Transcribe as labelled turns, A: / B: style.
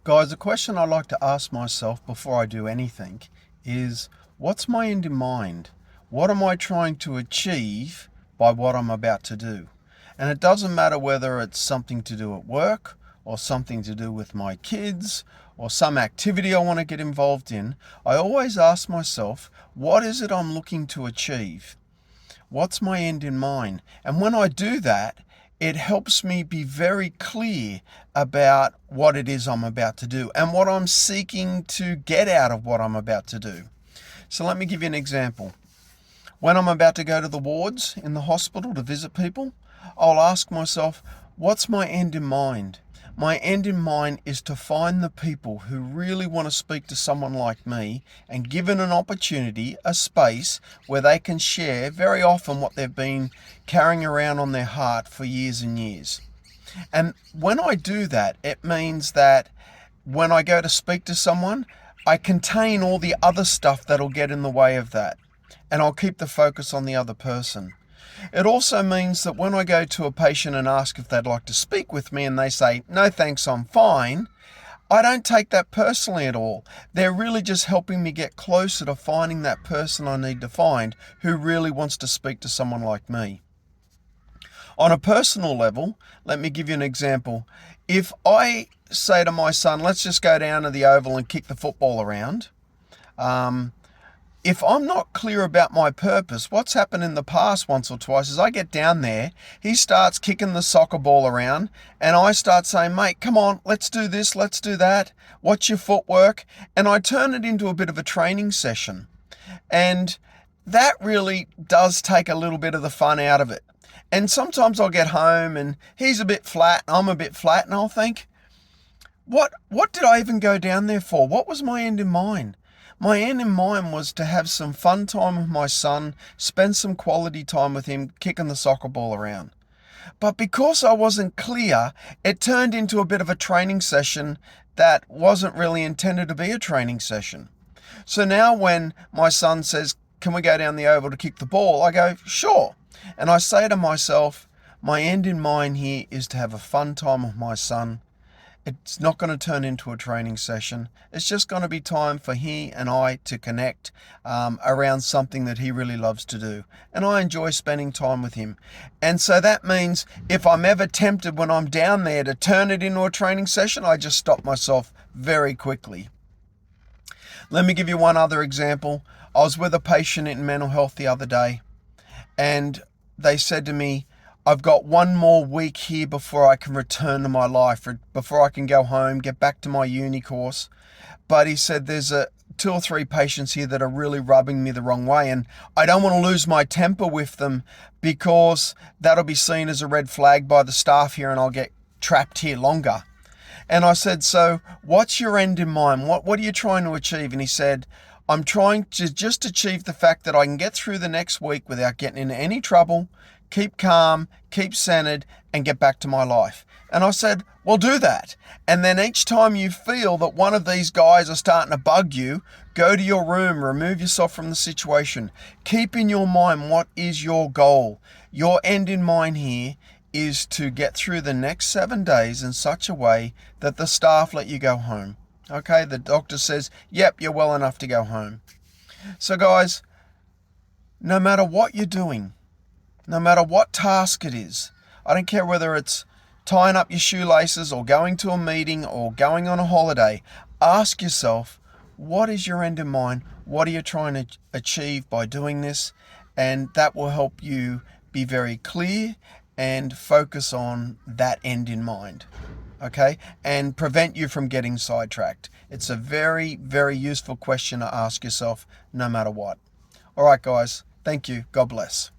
A: Guys, the question I like to ask myself before I do anything is, what's my end in mind? What am I trying to achieve by what I'm about to do? And it doesn't matter whether it's something to do at work or something to do with my kids or some activity I want to get involved in. I always ask myself, what is it I'm looking to achieve? What's my end in mind? And when I do that, it helps me be very clear about what it is I'm about to do and what I'm seeking to get out of what I'm about to do. So let me give you an example. When I'm about to go to the wards in the hospital to visit people, I'll ask myself, what's my end in mind? My end in mind is to find the people who really want to speak to someone like me and given an opportunity, a space where they can share very often what they've been carrying around on their heart for years and years. And when I do that, it means that when I go to speak to someone, I contain all the other stuff that'll get in the way of that. And I'll keep the focus on the other person. It also means that when I go to a patient and ask if they'd like to speak with me and they say, no thanks, I'm fine, I don't take that personally at all. They're really just helping me get closer to finding that person I need to find who really wants to speak to someone like me. On a personal level, let me give you an example. If I say to my son, let's just go down to the oval and kick the football around, if I'm not clear about my purpose, what's happened in the past once or twice is I get down there, he starts kicking the soccer ball around, and I start saying, mate, come on, let's do this, let's do that, watch your footwork, and I turn it into a bit of a training session. And that really does take a little bit of the fun out of it. And sometimes I'll get home and he's a bit flat, I'm a bit flat, and I'll think, what did I even go down there for? What was my end in mind? My end in mind was to have some fun time with my son, spend some quality time with him, kicking the soccer ball around. But because I wasn't clear, it turned into a bit of a training session that wasn't really intended to be a training session. So now when my son says, can we go down the oval to kick the ball? I go, sure. And I say to myself, my end in mind here is to have a fun time with my son. It's not going to turn into a training session. It's just going to be time for he and I to connect around something that he really loves to do. And I enjoy spending time with him. And so that means if I'm ever tempted when I'm down there to turn it into a training session, I just stop myself very quickly. Let me give you one other example. I was with a patient in mental health the other day, and they said to me, I've got one more week here before I can return to my life, or before I can go home, get back to my uni course. But he said there's two or three patients here that are really rubbing me the wrong way, and I don't want to lose my temper with them because that'll be seen as a red flag by the staff here and I'll get trapped here longer. And I said, so what's your end in mind? What are you trying to achieve? And he said, I'm trying to just achieve the fact that I can get through the next week without getting into any trouble, keep calm, keep centered, and get back to my life. And I said, well, do that. And then each time you feel that one of these guys are starting to bug you, go to your room, remove yourself from the situation. Keep in your mind what is your goal. Your end in mind here is to get through the next 7 days in such a way that the staff let you go home. Okay, the doctor says, yep, you're well enough to go home. So guys, no matter what you're doing, no matter what task it is, I don't care whether it's tying up your shoelaces or going to a meeting or going on a holiday, ask yourself, what is your end in mind? What are you trying to achieve by doing this? And that will help you be very clear and focus on that end in mind. Okay, and prevent you from getting sidetracked. It's a very, very useful question to ask yourself no matter what. All right, guys, thank you. God bless.